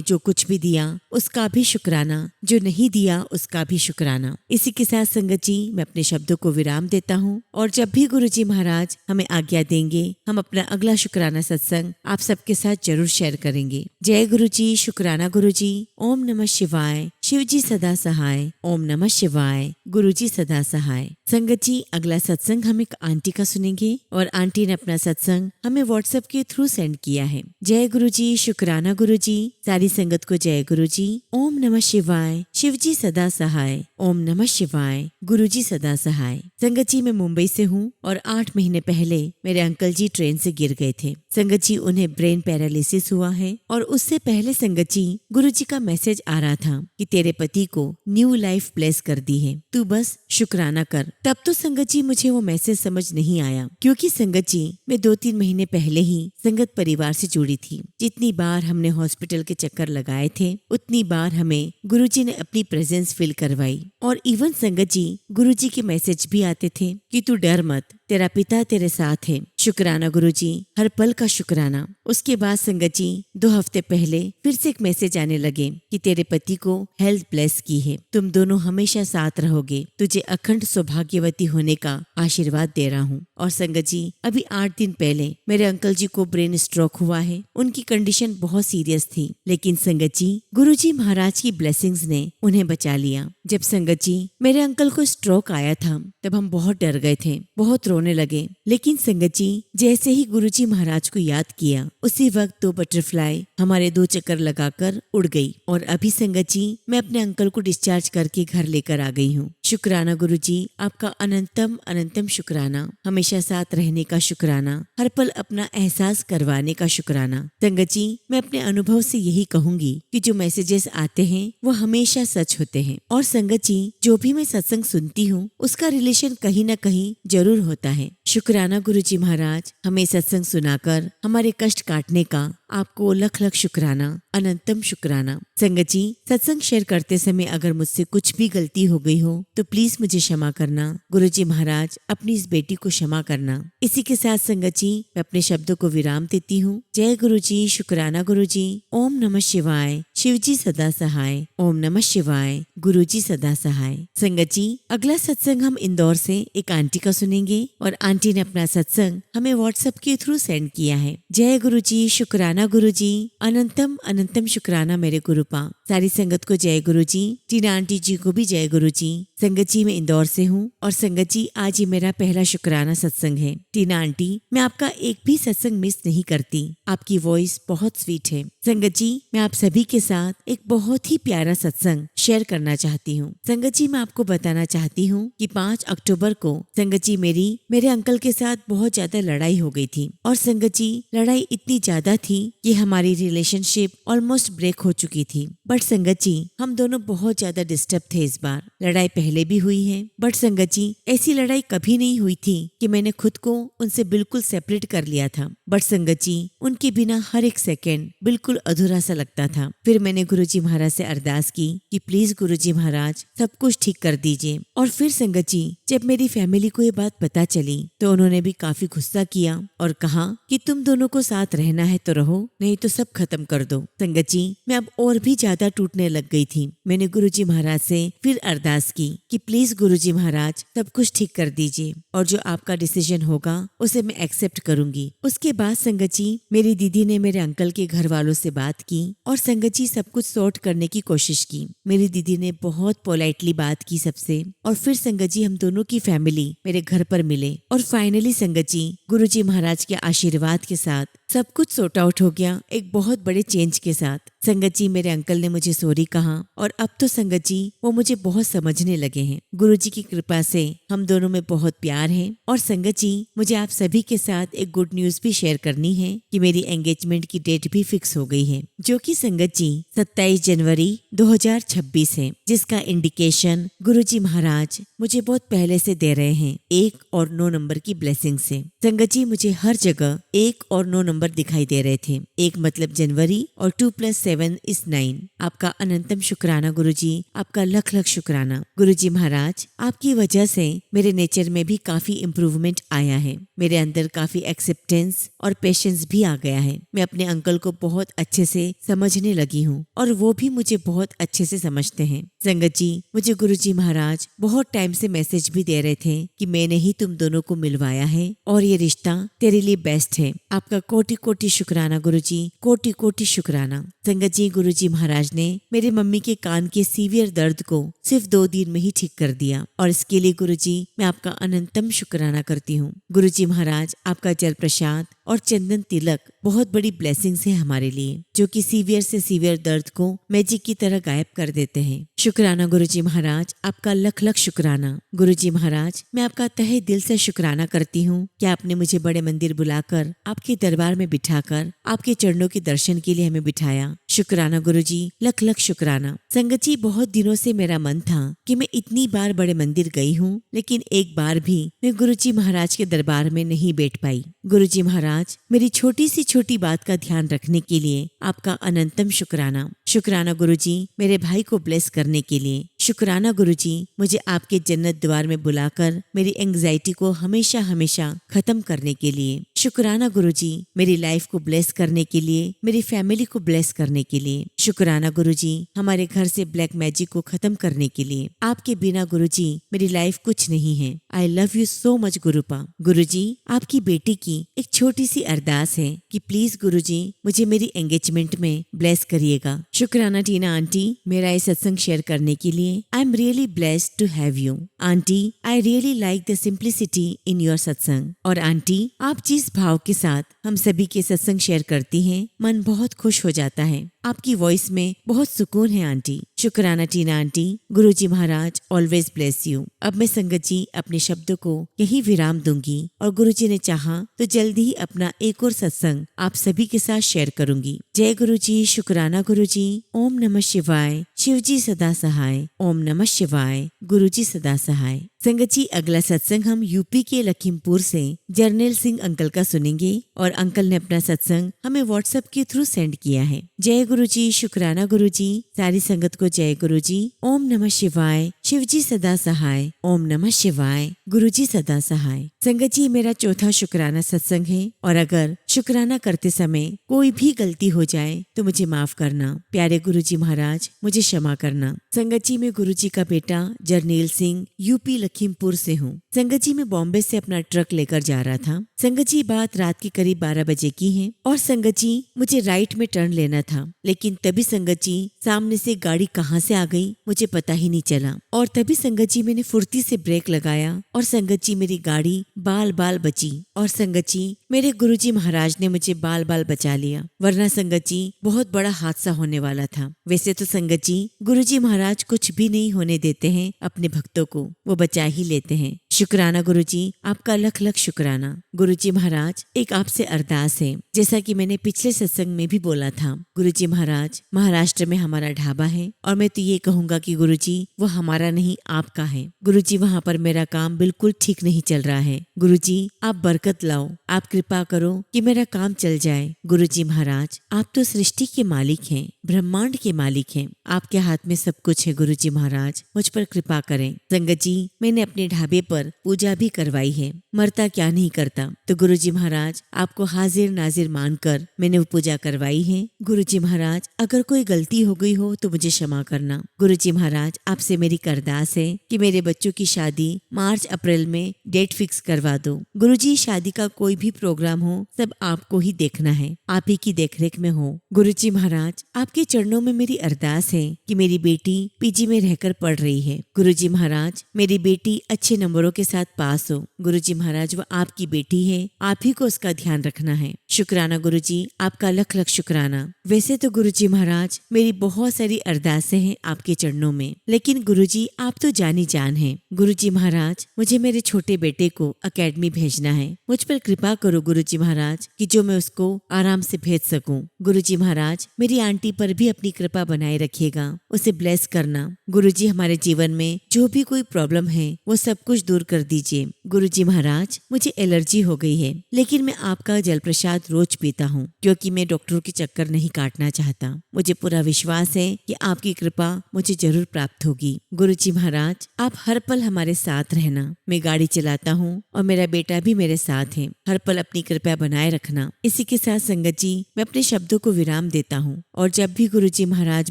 जो कुछ भी दिया उसका भी शुक्राना, जो नहीं दिया उसका भी शुक्राना। इसी के साथ संगत जी, मैं अपने शब्दों को विराम देता हूँ और जब भी गुरुजी महाराज हमें आज्ञा देंगे, हम अपना अगला शुक्राना सत्संग आप सबके साथ जरूर शेयर करेंगे। जय गुरुजी, शुक्राना गुरुजी। ओम नमः शिवाय। शिवजी सदा सहाय। ओम नमः शिवाय। गुरुजी सदा सहाय। संगत जी, अगला सत्संग हम एक आंटी का सुनेंगे और आंटी ने अपना सत्संग हमें व्हाट्सएप के थ्रू सेंड किया है। जय गुरुजी, शुक्राना गुरुजी। सारी संगत को जय गुरुजी। ओम नमः शिवाय। शिवजी सदा सहाय। ओम नमः शिवाय। गुरुजी सदा सहाय। संगत जी, मैं मुंबई से हूँ और 8 महीने पहले मेरे अंकल जी ट्रेन से गिर गए थे। संगत जी, उन्हें ब्रेन पैरालिसिस हुआ है और उससे पहले संगत जी, गुरुजी का मैसेज आ रहा था कि तेरे पति को न्यू लाइफ ब्लेस कर दी है, तू बस शुक्राना कर। तब तो संगत जी, मुझे वो मैसेज समझ नहीं आया। क्योंकि संगत जी, मैं 2-3 महीने पहले ही संगत परिवार से जुड़ी थी। जितनी बार हमने हॉस्पिटल के चक्कर लगाए थे, उतनी बार हमें गुरुजी ने अपनी प्रेजेंस फील करवाई। और इवन संगत जी, गुरुजी के मैसेज भी आते थे कि तू डर मत, तेरा पिता तेरे साथ है। शुक्राना गुरुजी, हर पल का शुक्राना। उसके बाद संगत जी, 2 हफ्ते पहले फिर से एक मैसेज आने लगे कि तेरे पति को हेल्थ ब्लेस की है, तुम दोनों हमेशा साथ रहोगे, तुझे अखंड सौभाग्यवती होने का आशीर्वाद दे रहा हूँ। और संगत जी, अभी 8 दिन पहले मेरे अंकल जी को ब्रेन स्ट्रोक हुआ है। उनकी कंडीशन बहुत सीरियस थी, लेकिन संगत जी, गुरुजी महाराज की ब्लेसिंग्स ने उन्हें बचा लिया। जब संगत जी, मेरे अंकल को स्ट्रोक आया था, तब हम बहुत डर गए थे, बहुत रोने लगे। लेकिन संगत जी, जैसे ही गुरुजी महाराज को याद किया, उसी वक्त 2 बटरफ्लाई हमारे 2 चक्कर लगाकर उड़ गई। और अभी संगत जी, मैं अपने अंकल को डिस्चार्ज करके घर लेकर आ गई हूँ। शुक्राना गुरुजी, आपका अनंतम अनंतम शुक्राना। हमेशा साथ रहने का शुक्राना, हर पल अपना एहसास करवाने का शुक्राना। संगत जी, मैं अपने अनुभव से यही कहूंगी कि जो मैसेजेस आते हैं वो हमेशा सच होते हैं। और संगत जी, जो भी मैं सत्संग सुनती हूँ उसका रिलेशन कहीं ना कहीं जरूर होता है। शुक्राना गुरुजी महाराज, हमें सत्संग सुनाकर हमारे कष्ट काटने का आपको लख लख शुक्राना, अनंतम शुक्राना। संगत जी, सत्संग शेयर करते समय अगर मुझसे कुछ भी गलती हो गई हो तो प्लीज मुझे क्षमा करना। गुरुजी महाराज, अपनी इस बेटी को क्षमा करना। इसी के साथ संगत जी, मैं अपने शब्दों को विराम देती हूँ। जय गुरुजी, शुक्राना गुरुजी। ओम नमः शिवाय। शिवजी सदा सहाय। ओम नमः शिवाय। गुरुजी सदा सहाय। संगत जी, अगला सत्संग हम इंदौर से एक आंटी का सुनेंगे और आंटी ने अपना सत्संग हमें व्हाट्सएप के थ्रू सेंड किया है। जय गुरुजी, शुक्राना गुरुजी। अनंतम अनंतम शुक्राना मेरे गुरुपा। सारी संगत को जय गुरुजी। टीना आंटी जी को भी जय गुरुजी। संगत जी, मैं इंदौर से हूँ और संगत जी, आज ही मेरा पहला शुक्राना सत्संग है। टीना आंटी, मैं आपका एक भी सत्संग मिस नहीं करती, आपकी वॉइस बहुत स्वीट है। संगत जी, मैं आप सभी के साथ एक बहुत ही प्यारा सत्संग शेयर करना चाहती हूँ। संगत जी, मैं आपको बताना चाहती हूँ कि 5 अक्टूबर को संगत जी, मेरे अंकल के साथ बहुत ज्यादा लड़ाई हो गई थी। और संगत जी, लड़ाई इतनी ज्यादा थी कि हमारी रिलेशनशिप ऑलमोस्ट ब्रेक हो चुकी थी। बट बट संगत जी हम दोनों बहुत ज्यादा डिस्टर्ब थे इस बार। लड़ाई पहले भी हुई है बट संगत जी ऐसी लड़ाई कभी नहीं हुई थी कि मैंने खुद को उनसे बिल्कुल सेपरेट कर लिया था। बट संगत जी उनके बिना हर एक सेकेंड बिल्कुल अधूरा सा लगता था। फिर मैंने गुरुजी महाराज से अरदास की कि प्लीज गुरुजी महाराज सब कुछ ठीक कर दीजिए। और फिर संगत जी जब मेरी फैमिली को ये बात पता चली तो उन्होंने भी काफी गुस्सा किया और कहा कि तुम दोनों को साथ रहना है तो रहो, नहीं तो सब खत्म कर दो। संगत जी मैं अब और भी ज्यादा टूटने लग गई थी। मैंने गुरुजी महाराज से फिर अरदास की कि प्लीज गुरुजी महाराज सब कुछ ठीक कर दीजिए और जो आपका डिसीजन होगा उसे मैं एक्सेप्ट करूंगी। उसके बाद संगत जी मेरी दीदी ने मेरे अंकल के घर वालों से बात की और संगत जी सब कुछ सॉर्ट करने की कोशिश की। मेरी दीदी ने बहुत पोलाइटली बात की सबसे और फिर संगत जी हम दोनों की फैमिली मेरे घर पर मिले और फाइनली संगत जी गुरुजी महाराज के आशीर्वाद के साथ सब कुछ सॉर्ट आउट हो गया, एक बहुत बड़े चेंज के साथ। संगत जी मेरे अंकल ने मुझे सॉरी कहा और अब तो संगत जी वो मुझे बहुत समझने लगे हैं। गुरुजी की कृपा से हम दोनों में बहुत प्यार है। और संगत जी मुझे आप सभी के साथ एक गुड न्यूज भी शेयर करनी है कि मेरी एंगेजमेंट की डेट भी फिक्स हो गई है, जो कि संगत जी 27 जनवरी 2026 है, जिसका इंडिकेशन गुरुजी महाराज मुझे बहुत पहले से दे रहे हैं 1 और 9 नंबर की ब्लेसिंग से। संगत जी मुझे हर जगह 1 और 9 नंबर दिखाई दे रहे थे। 1 मतलब जनवरी और 2 + 7 = 9। आपका अनंतम शुक्राना गुरुजी, आपका लख लख शुक्राना। गुरुजी महाराज आपकी वजह से मेरे नेचर में भी काफी इम्प्रूवमेंट आया है। मेरे अंदर काफी एक्सेप्टेंस और पेशेंस भी आ गया है। मैं अपने अंकल को बहुत अच्छे से समझने लगी हूँ और वो भी मुझे बहुत अच्छे से समझते हैं। संगत जी मुझे गुरुजी महाराज बहुत टाइम से मैसेज भी दे रहे थे कि मैंने ही तुम दोनों को मिलवाया है और ये रिश्ता तेरे लिए बेस्ट है। आपका कोटि कोटि शुक्राना गुरुजी, कोटि कोटि शुक्राना। संगत जी गुरुजी महाराज ने मेरे मम्मी के कान के सीवियर दर्द को सिर्फ 2 दिन में ही ठीक कर दिया और इसके लिए गुरुजी मैं आपका अनंतम शुक्राना करती हूँ। गुरुजी महाराज आपका जल प्रसाद और चंदन तिलक बहुत बड़ी ब्लेसिंग्स है हमारे लिए, जो कि सीवियर से सीवियर दर्द को मैजिक की तरह गायब कर देते हैं। शुक्राना गुरुजी महाराज, आपका लख लख शुक्राना। गुरुजी महाराज मैं आपका तहे दिल से शुक्राना करती हूँ कि आपने मुझे बड़े मंदिर बुलाकर आपके दरबार में बिठाकर आपके चरणों के दर्शन के लिए हमें बिठाया। शुक्राना गुरुजी, लख लख शुक्राना। संगत जी बहुत दिनों से मेरा मन था कि मैं इतनी बार बड़े मंदिर गई हूँ, लेकिन एक बार भी मैं गुरुजी महाराज के दरबार में नहीं बैठ पाई। गुरुजी महाराज मेरी छोटी सी छोटी बात का ध्यान रखने के लिए आपका अनंतम शुक्राना। शुक्राना गुरुजी मेरे भाई को ब्लेस करने के लिए। शुक्राना गुरुजी मुझे आपके जन्नत द्वार में बुलाकर मेरी एंग्जाइटी को हमेशा हमेशा खत्म करने के लिए। शुक्राना गुरुजी मेरी लाइफ को ब्लेस करने के लिए, मेरी फैमिली को ब्लेस करने के लिए। शुक्राना गुरुजी हमारे घर से ब्लैक मैजिक को खत्म करने के लिए। आपके बिना गुरुजी मेरी लाइफ कुछ नहीं है। I love you so much Gurupa. Guruji आपकी बेटी की एक छोटी सी अरदास है कि प्लीज गुरुजी मुझे मेरी एंगेजमेंट में ब्लेस करिएगा। शुक्राना टीना आंटी मेरा ये सत्संग शेयर करने के लिए। I am really blessed to have you aunty. I really like the simplicity in your satsang. और आंटी आप जिस भाव के साथ हम सभी के सत्संग शेयर करती हैं, मन बहुत खुश हो जाता है। आपकी वॉइस में बहुत सुकून है आंटी। शुक्राना Tina auntie. Guruji Maharaj always bless you. अब मैं संगत जी अपने शब्दों को यही विराम दूंगी और गुरुजी ने चाहा तो जल्दी ही अपना एक और सत्संग आप सभी के साथ शेयर करूंगी। जय गुरुजी। शुक्राना गुरुजी। ओम नमः शिवाय। शिवजी सदा सहाय। ओम नमः शिवाय। गुरुजी सदा सहाय। संगत जी अगला सत्संग हम यूपी के लखीमपुर से जर्नैल सिंह अंकल का सुनेंगे और अंकल ने अपना सत्संग हमें व्हाट्सएप के थ्रू सेंड किया है। जय गुरुजी। शुक्राना गुरुजी। सारी संगत को जय गुरुजी। ओम नमः शिवाय। शिवजी सदा सहाय। ओम नमः शिवाय। गुरुजी सदा सहाय। संगत जी मेरा चौथा शुक्राना सत्संग है और अगर शुक्राना करते समय कोई भी गलती हो जाए तो मुझे माफ करना। प्यारे गुरुजी महाराज मुझे क्षमा करना। संगत जी मैं गुरुजी का बेटा जर्नैल सिंह यूपी लखीमपुर से हूँ। संगत जी मैं बॉम्बे से अपना ट्रक लेकर जा रहा था। संगत जी बात रात के करीब 12 बजे की है और संगत जी मुझे राइट में टर्न लेना था, लेकिन तभी संगत जी सामने से गाड़ी कहाँ से आ गई मुझे पता ही नहीं चला और तभी संगत जी मैंने फुर्ती से ब्रेक लगाया और संगत जी मेरी गाड़ी बाल बाल बची और संगत जी मेरे गुरुजी महाराज ने मुझे बाल बाल बचा लिया, वरना संगत जी बहुत बड़ा हादसा होने वाला था। वैसे तो संगत जी गुरुजी महाराज कुछ भी नहीं होने देते हैं अपने भक्तों को, वो बचा ही लेते हैं। शुक्राना गुरुजी, आपका लख लख शुक्राना। गुरुजी महाराज, एक आपसे अरदास है। जैसा कि मैंने पिछले सत्संग में भी बोला था, गुरुजी महाराज, महाराष्ट्र में हमारा ढाबा है और मैं तो ये कहूँगा कि गुरुजी वो हमारा नहीं आपका है। गुरुजी वहाँ पर मेरा काम बिल्कुल ठीक नहीं चल रहा है। गुरुजी आप बरकत लाओ, आप कृपा करो कि मेरा काम चल जाए। गुरुजी महाराज, आप तो सृष्टि के मालिक हैं, ब्रह्मांड के मालिक हैं, आपके हाथ में सब कुछ है। गुरुजी महाराज मुझ पर कृपा करें। संगत जी, मैंने अपने ढाबे पर पूजा भी करवाई है, मरता क्या नहीं करता। तो गुरुजी महाराज आपको हाजिर नाजिर मानकर मैंने वो पूजा करवाई है। गुरुजी महाराज अगर कोई गलती हो गई हो तो मुझे क्षमा करना। गुरुजी महाराज आपसे मेरी अरदास है कि मेरे बच्चों की शादी मार्च अप्रैल में डेट फिक्स करवा दो। गुरुजी शादी का कोई भी प्रोग्राम हो सब आपको ही देखना है, आप ही की देखरेख में हो। गुरुजी महाराज आपके चरणों में मेरी अरदास है कि मेरी बेटी पीजी में रहकर पढ़ रही है। गुरुजी महाराज मेरी बेटी अच्छे नंबरों के साथ पास हो। गुरुजी महाराज वो आपकी बेटी है, आप ही को उसका ध्यान रखना है। शुक्राना गुरुजी, आपका लख लख शुक्राना। वैसे तो गुरुजी महाराज मेरी बहुत सारी अरदासें हैं आपके चरणों में, लेकिन गुरुजी आप तो जानी जान हैं। गुरुजी महाराज मुझे मेरे छोटे बेटे को एकेडमी भेजना है, मुझ पर कृपा करो गुरुजी महाराज कि जो मैं उसको आराम से भेज सकूं। गुरुजी महाराज मेरी आंटी पर भी अपनी कृपा बनाए रखिएगा, उसे ब्लेस करना। गुरुजी हमारे जीवन में जो भी कोई प्रॉब्लम है वो सब कुछ दूर कर दीजिए। गुरुजी महाराज मुझे एलर्जी हो गई है, लेकिन मैं आपका जल प्रसाद रोज पीता हूँ क्योंकि मैं डॉक्टरों के चक्कर नहीं काटना चाहता। मुझे पूरा विश्वास है कि आपकी कृपा मुझे जरूर प्राप्त होगी। गुरुजी महाराज आप हर पल हमारे साथ रहना। मैं गाड़ी चलाता हूँ और मेरा बेटा भी मेरे साथ है, हर पल अपनी कृपा बनाए रखना। इसी के साथ संगत जी मैं अपने शब्दों को विराम देता हूँ और जब भी गुरुजी महाराज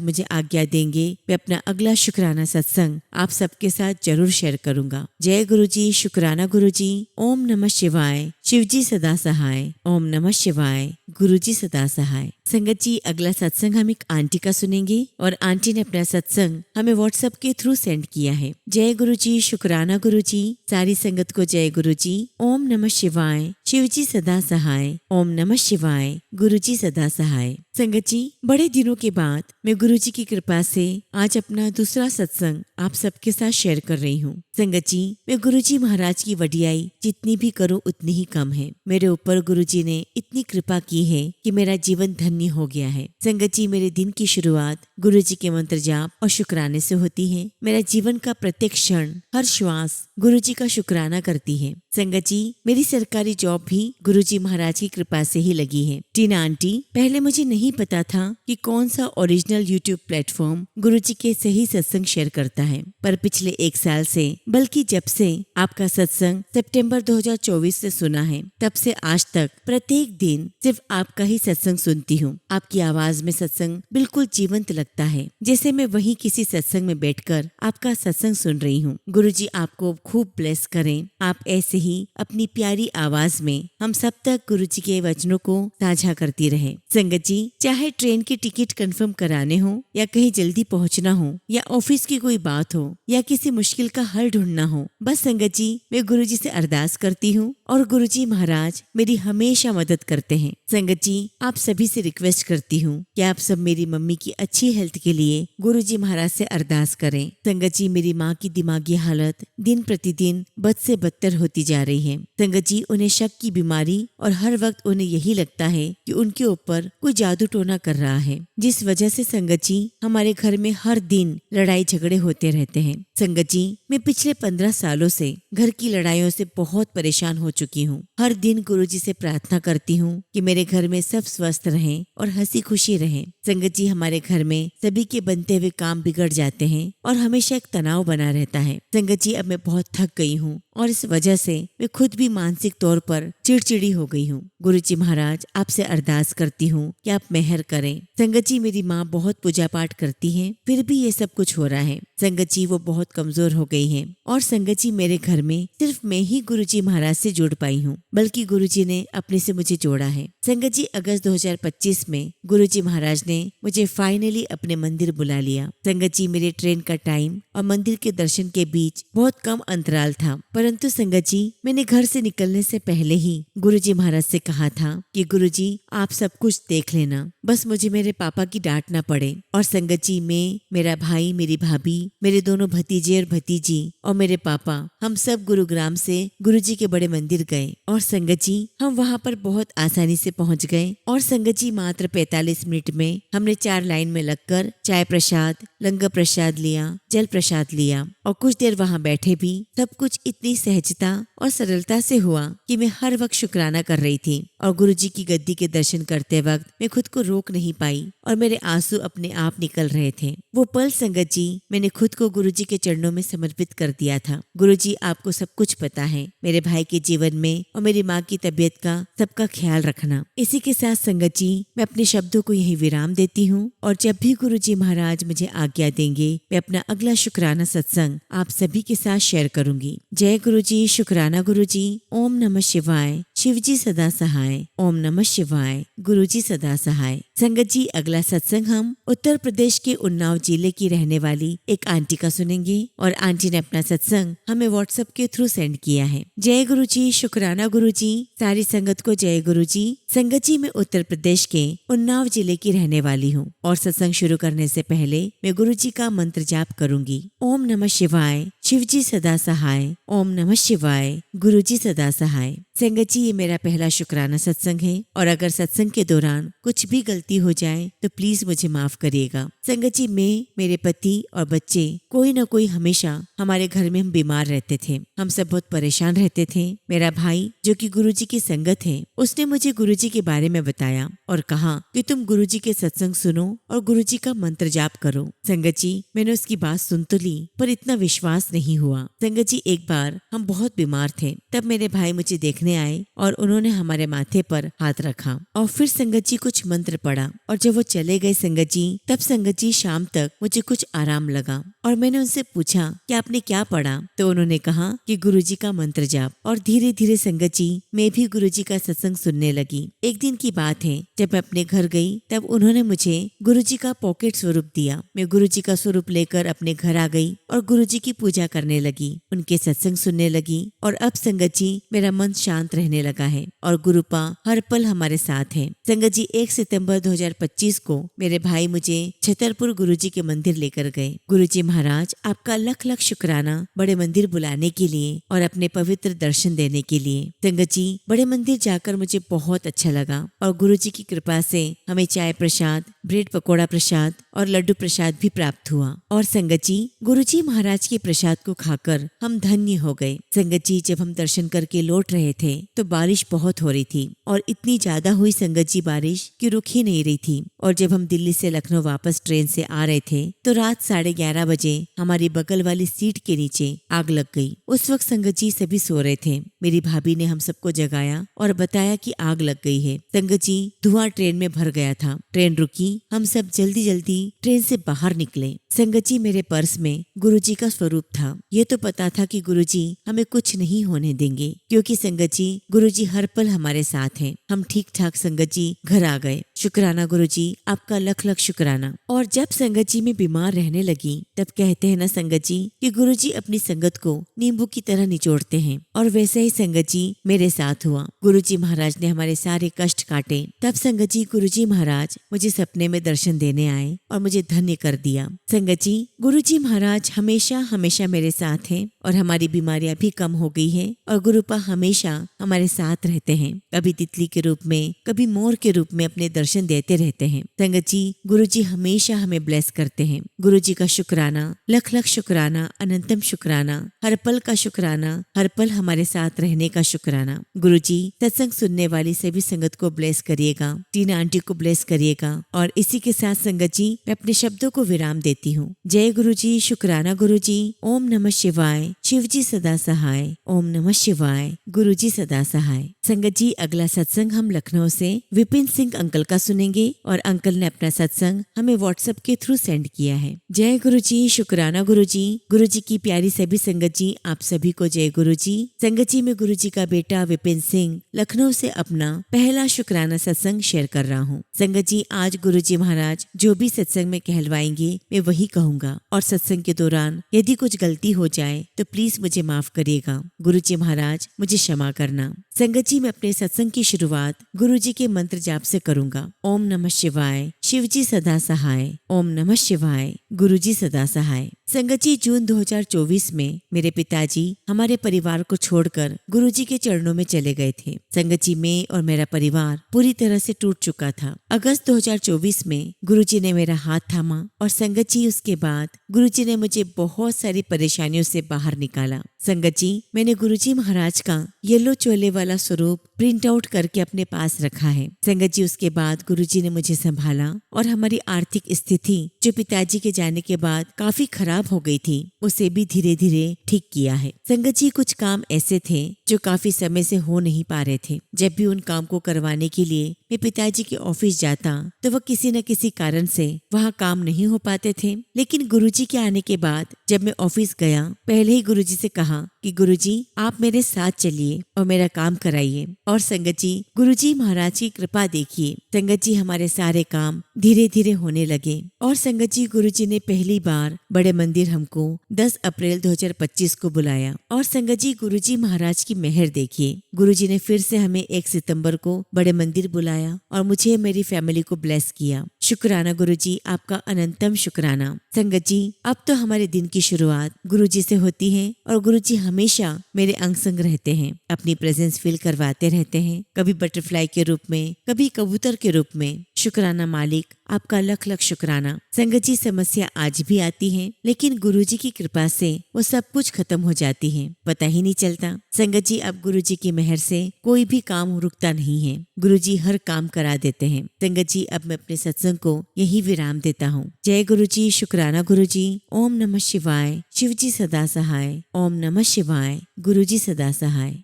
मुझे आज्ञा देंगे मैं अपना अगला शुक्राना सत्संग आप सबके साथ जरूर शेयर करूंगा। जय गुरुजी, शुक्राना गुरुजी। ओम नमः शिवाय। शिवजी सदा सहाय। ओम नमः शिवाय। गुरुजी सदा सहाय। संगत जी अगला सत्संग हम एक आंटी का सुनेंगे और आंटी ने अपना सत्संग हमें व्हाट्सएप के थ्रू सेंड किया है। जय गुरुजी, शुक्राना गुरुजी। सारी संगत को जय गुरुजी। ओम नमः शिवाय। शिवजी सदा सहाय। ओम नमः शिवाय। गुरुजी सदा सहाय। संगत जी बड़े दिनों के बाद मैं गुरुजी की कृपा से आज अपना दूसरा सत्संग आप सबके साथ शेयर कर रही हूँ। संगत जी मैं गुरुजी महाराज की वडियाई जितनी भी करूँ उतनी ही कम है। मेरे ऊपर गुरुजी ने इतनी कृपा की है कि मेरा जीवन धन्य हो गया है। संगत जी मेरे दिन की शुरुआत गुरुजी के मंत्र जाप और शुक्राने से होती है। मेरा जीवन का प्रत्येक क्षण, हर श्वास गुरुजी का शुक्राना करती है। संगत जी मेरी सरकारी जॉब भी गुरुजी महाराज की कृपा से ही लगी है। टीना आंटी, पहले मुझे नहीं पता था कि कौन सा ओरिजिनल यूट्यूब प्लेटफॉर्म गुरुजी के सही सत्संग शेयर करता है, पर पिछले 1 साल से, बल्कि जब से आपका सत्संग सितंबर 2024 से सुना है, तब से आज तक प्रत्येक दिन सिर्फ आपका ही सत्संग सुनती हूँ। आपकी आवाज में सत्संग बिल्कुल जीवंत लगता है, जैसे मैं वहीं किसी सत्संग में बैठकर आपका सत्संग सुन रही हूँ। गुरुजी आपको खूब ब्लेस करें। आप ऐसे ही अपनी प्यारी आवाज में हम सब तक गुरुजी के वचनों को साझा करती रहे। संगत जी चाहे ट्रेन की टिकट कंफर्म कराने हो या कहीं जल्दी पहुंचना हो या ऑफिस की कोई बात हो या किसी मुश्किल का हल ढूंढना हो, बस संगत जी मैं गुरुजी से अरदास करती हूँ और गुरुजी महाराज मेरी हमेशा मदद करते हैं। संगत जी आप सभी से रिक्वेस्ट करती हूँ कि आप सब मेरी मम्मी की अच्छी हेल्थ के लिए गुरुजी महाराज से अरदास करें। संगत जी मेरी माँ की दिमागी हालत दिन प्रतिदिन बद से बदतर होती जा रही है। संगत जी उन्हें शक की बीमारी और हर वक्त उन्हें यही लगता है कि उनके ऊपर कोई जादू टोना कर रहा है, जिस वजह से संगत जी हमारे घर में हर दिन लड़ाई झगड़े होते रहते हैं। संगत जी मैं पिछले 15 सालों से घर की लड़ाइयों से बहुत परेशान हो चुकी हूँ। हर दिन गुरुजी से प्रार्थना करती हूँ कि मेरे घर में सब स्वस्थ रहें और हंसी खुशी रहें। संगत जी हमारे घर में सभी के बनते हुए काम बिगड़ जाते हैं और हमेशा एक तनाव बना रहता है। संगत जी अब मैं बहुत थक गई हूँ और इस वजह से मैं खुद भी मानसिक तौर पर चिड़चिड़ी हो गई हूँ। गुरुजी महाराज आपसे अरदास करती हूँ कि आप मेहर करें। संगत जी मेरी माँ बहुत पूजा पाठ करती है, फिर भी ये सब कुछ हो रहा है। संगत जी वो बहुत कमजोर हो गई है और संगत जी मेरे घर में सिर्फ मैं ही गुरुजी महाराज से जुड़ पाई हूँ, बल्कि गुरुजी ने अपने से मुझे जोड़ा है। संगत जी अगस्त 2025 में गुरुजी महाराज ने मुझे फाइनली अपने मंदिर बुला लिया। संगत जी मेरे ट्रेन का टाइम और मंदिर के दर्शन के बीच बहुत कम अंतराल था, परंतु संगत जी मैंने घर से निकलने से पहले ही गुरुजी महाराज से कहा था कि गुरुजी आप सब कुछ देख लेना, बस मुझे मेरे पापा की डांट ना पड़े। और संगत जी मैं, मेरा भाई, मेरी भाभी, मेरे दोनों भतीजे और भतीजी और मेरे पापा हम सब गुरुग्राम से गुरुजी के बड़े मंदिर गए और संगत जी हम वहाँ पर बहुत आसानी से पहुँच गए और संगत जी मात्र 45 मिनट में हमने 4 लाइन में लगकर चाय प्रसाद, लंगर प्रसाद लिया, जल प्रसाद लिया और कुछ देर वहाँ बैठे भी सब कुछ इतनी सहजता और सरलता से हुआ कि मैं हर वक्त शुक्राना कर रही थी और गुरुजी की गद्दी के दर्शन करते वक्त मैं खुद को रोक नहीं पाई और मेरे आंसू अपने आप निकल रहे थे। वो पल संगत जी मैंने खुद को गुरुजी के चरणों में समर्पित कर दिया था। गुरुजी आपको सब कुछ पता है, मेरे भाई के जीवन में और मेरी माँ की तबीयत का सबका ख्याल रखना। इसी के साथ संगत जी मैं अपने शब्दों को यही विराम देती हूँ और जब भी गुरुजी महाराज मुझे आज्ञा देंगे मैं अपना अगला शुक्राना सत्संग आप सभी के साथ शेयर करूंगी। जय गुरुजी, शुक्राना गुरुजी। ओम नमः शिवाय। शिवजी सदा सहाय। ओम नमः शिवाय। गुरुजी सदा सहाय। संगत जी अगला सत्संग हम उत्तर प्रदेश के उन्नाव जिले की रहने वाली एक आंटी का सुनेंगे और आंटी ने अपना सत्संग हमें व्हाट्सएप के थ्रू सेंड किया है। जय गुरुजी, शुक्राना गुरुजी। सारी संगत को जय गुरुजी। संगत जी मैं उत्तर प्रदेश के उन्नाव जिले की रहने वाली हूँ और सत्संग शुरू करने से पहले मैं गुरुजी का मंत्र जाप करूंगी। ओम नमः शिवाय। शिवजी सदा सहाय। ओम नमः शिवाय। गुरुजी सदा सहाय। संगत जी ये मेरा पहला शुक्राना सत्संग है और अगर सत्संग के दौरान कुछ भी गलती हो जाए तो प्लीज मुझे माफ करिएगा। संगत जी मैं, मेरे पति और बच्चे कोई न कोई हमेशा हमारे घर में हम बीमार रहते थे। हम सब बहुत परेशान रहते थे। मेरा भाई जो कि गुरुजी की संगत है उसने मुझे गुरुजी के बारे में बताया और कहा कि तुम गुरुजी के सत्संग सुनो और गुरुजी का मंत्र जाप करो। संगत जी मैंने उसकी बात सुन तो ली पर इतना विश्वास नहीं हुआ। संगत जी एक बार हम बहुत बीमार थे तब मेरे भाई मुझे देखने आए और उन्होंने हमारे माथे पर हाथ रखा और फिर संगत जी कुछ मंत्र पढ़ा और जब वो चले गए संगत जी तब संगत जी शाम तक मुझे कुछ आराम लगा और मैंने उनसे पूछा कि आपने क्या पढ़ा तो उन्होंने कहा कि गुरुजी का मंत्र जाप। और धीरे धीरे संगत जी मैं भी गुरुजी का सत्संग सुनने लगी। एक दिन की बात है जब मैं अपने घर गई तब उन्होंने मुझे गुरुजी का पॉकेट स्वरूप दिया। मैं गुरुजी का स्वरूप लेकर अपने घर आ गई और गुरुजी की पूजा करने लगी, उनके सत्संग सुनने लगी और अब संगत जी मेरा मन शांत रहने लगा है और गुरुपा हर पल हमारे साथ है। संगत जी 1 सितंबर 2025 को मेरे भाई मुझे छतरपुर गुरुजी के मंदिर लेकर गए। गुरुजी महाराज आपका लख लख शुक्राना बड़े मंदिर बुलाने के लिए और अपने पवित्र दर्शन देने के लिए। संगत जी बड़े मंदिर जाकर मुझे बहुत अच्छा लगा और गुरुजी की कृपा से हमें चाय प्रसाद, ब्रेड पकौड़ा प्रसाद और लड्डू प्रसाद भी प्राप्त हुआ। और संगत जी गुरुजी महाराज के प्रसाद को खाकर हम धन्य हो गए। संगत जी जब हम दर्शन करके लौट रहे थे तो बारिश बहुत हो रही थी और इतनी ज्यादा हुई संगत जी बारिश कि रुक ही नहीं रही थी। और जब हम दिल्ली से लखनऊ वापस ट्रेन से आ रहे थे तो रात 11:30 बजे हमारी बगल वाली सीट के नीचे आग लग गई। उस वक्त संगत जी सभी सो रहे थे। मेरी भाभी ने हम सबको जगाया और बताया कि आग लग गई है। संगत जी धुआं ट्रेन में भर गया था। ट्रेन रुकी, हम सब जल्दी जल्दी ट्रेन से बाहर निकले। संगत जी मेरे पर्स में गुरुजी का स्वरूप था। ये तो पता था कि गुरुजी हमें कुछ नहीं होने देंगे क्योंकि संगत जी गुरुजी हर पल हमारे साथ हैं। हम ठीक ठाक संगत जी घर आ गए। शुक्राना गुरुजी आपका लख लख शुक्राना। और जब संगत जी में बीमार रहने लगी तब कहते हैं ना संगत जी कि गुरुजी अपनी संगत को नींबू की तरह निचोड़ते हैं और वैसे ही संगत जी मेरे साथ हुआ। गुरुजी महाराज ने हमारे सारे कष्ट काटे। तब संगत जी गुरुजी महाराज मुझे सपने में दर्शन देने आए और मुझे धन्य कर दिया। संगत जी गुरुजी महाराज हमेशा हमेशा मेरे साथ हैं और हमारी बीमारियां भी कम हो गई है और गुरुपा हमेशा हमारे साथ रहते हैं। कभी तितली के रूप में, कभी मोर के रूप में अपने दर्शन देते रहते हैं। संगत जी गुरुजी हमेशा हमें ब्लेस करते हैं। गुरुजी का शुक्राना, लख लख शुक्राना, अनंतम शुक्राना, हर पल का शुक्राना, हर पल हमारे साथ रहने का शुक्राना। गुरुजी सत्संग सुनने वाली सभी संगत को ब्लेस करिएगा, टीना आंटी को ब्लेस करिएगा। और इसी के साथ संगत जी मैं अपने शब्दों को विराम देती हूँ। जय गुरुजी, शुक्राना गुरुजी। ओम नमः शिवाय। शिवजी सदा सहाय। ओम नमः शिवाय। गुरुजी सदा सहाय। संगत जी अगला सत्संग हम लखनऊ से विपिन सिंह अंकल का सुनेंगे और अंकल ने अपना सत्संग हमें व्हाट्सएप के थ्रू सेंड किया है। जय गुरुजी, शुक्राना गुरुजी। गुरुजी की प्यारी सभी संगत जी आप सभी को जय गुरुजी। संगत जी मैं गुरुजी का बेटा विपिन सिंह लखनऊ से अपना पहला शुक्राना सत्संग शेयर कर रहा हूँ। संगत जी आज गुरुजी महाराज जो भी सत्संग में कहलवाएंगे मैं वही कहूँगा और सत्संग के दौरान यदि कुछ गलती हो जाए तो प्लीज मुझे माफ करिएगा। गुरुजी महाराज मुझे क्षमा करना। संगत जी मैं अपने सत्संग की शुरुआत गुरुजी के मंत्र जाप से करूंगा। ओम नमः शिवाय। शिवजी सदा सहाय। ओम नमः शिवाय। गुरुजी सदा सहाय। संगत जी, जून 2024 में मेरे पिताजी हमारे परिवार को छोड़कर गुरुजी के चरणों में चले गए थे। संगत जी, मैं और मेरा परिवार पूरी तरह से टूट चुका था। अगस्त 2024 में गुरुजी ने मेरा हाथ थामा और संगत जी, उसके बाद गुरुजी ने मुझे बहुत सारी परेशानियों से बाहर निकाला। संगत जी, मैंने गुरुजी महाराज का येलो चोले वाला स्वरूप प्रिंट आउट करके अपने पास रखा है। संगत जी, उसके बाद गुरुजी ने मुझे संभाला और हमारी आर्थिक स्थिति जो पिताजी के जाने के बाद काफी खराब हो गई थी, उसे भी धीरे धीरे ठीक किया है। संगत जी, कुछ काम ऐसे थे जो काफी समय से हो नहीं पा रहे थे। जब भी उन काम को करवाने के लिए मैं पिताजी के ऑफिस जाता तो वह किसी न किसी कारण से वहाँ काम नहीं हो पाते थे। लेकिन गुरुजी के आने के बाद जब मैं ऑफिस गया, पहले ही गुरुजी से कहा कि गुरुजी, आप मेरे साथ चलिए और मेरा काम कराइए। और संगत जी, गुरुजी महाराज की कृपा देखिए, संगत जी, हमारे सारे काम धीरे धीरे होने लगे। और संगत जी, गुरुजी ने पहली बार बड़े मंदिर हमको 10 अप्रैल 2025 को बुलाया। और संगत जी, गुरुजी महाराज की मेहर देखिए, गुरुजी ने फिर से हमें 1 सितंबर को बड़े मंदिर बुलाया और मुझे मेरी फैमिली को ब्लेस किया। शुक्राना गुरुजी, आपका अनंतम शुक्राना। संगत जी, अब तो हमारे दिन की शुरुआत गुरुजी से होती है और गुरुजी हमेशा मेरे अंग संग रहते हैं, अपनी प्रेजेंस फील करवाते रहते हैं, कभी बटरफ्लाई के रूप में, कभी कबूतर के रूप में। शुक्राना मालिक, आपका लख लख शुक्राना। संगत जी, समस्या आज भी आती है, लेकिन गुरुजी की कृपा से वो सब कुछ खत्म हो जाती है, पता ही नहीं चलता। संगत जी, अब गुरुजी की मेहर से कोई भी काम रुकता नहीं है, गुरुजी हर काम करा देते हैं। संगत जी, अब मैं अपने सत्संग को यही विराम देता हूँ। जय गुरुजी, शुक्राना गुरुजी। ओम नमः शिवाय। शिवजी सदा सहाय। ओम नमः शिवाय। गुरुजी सदा सहाय।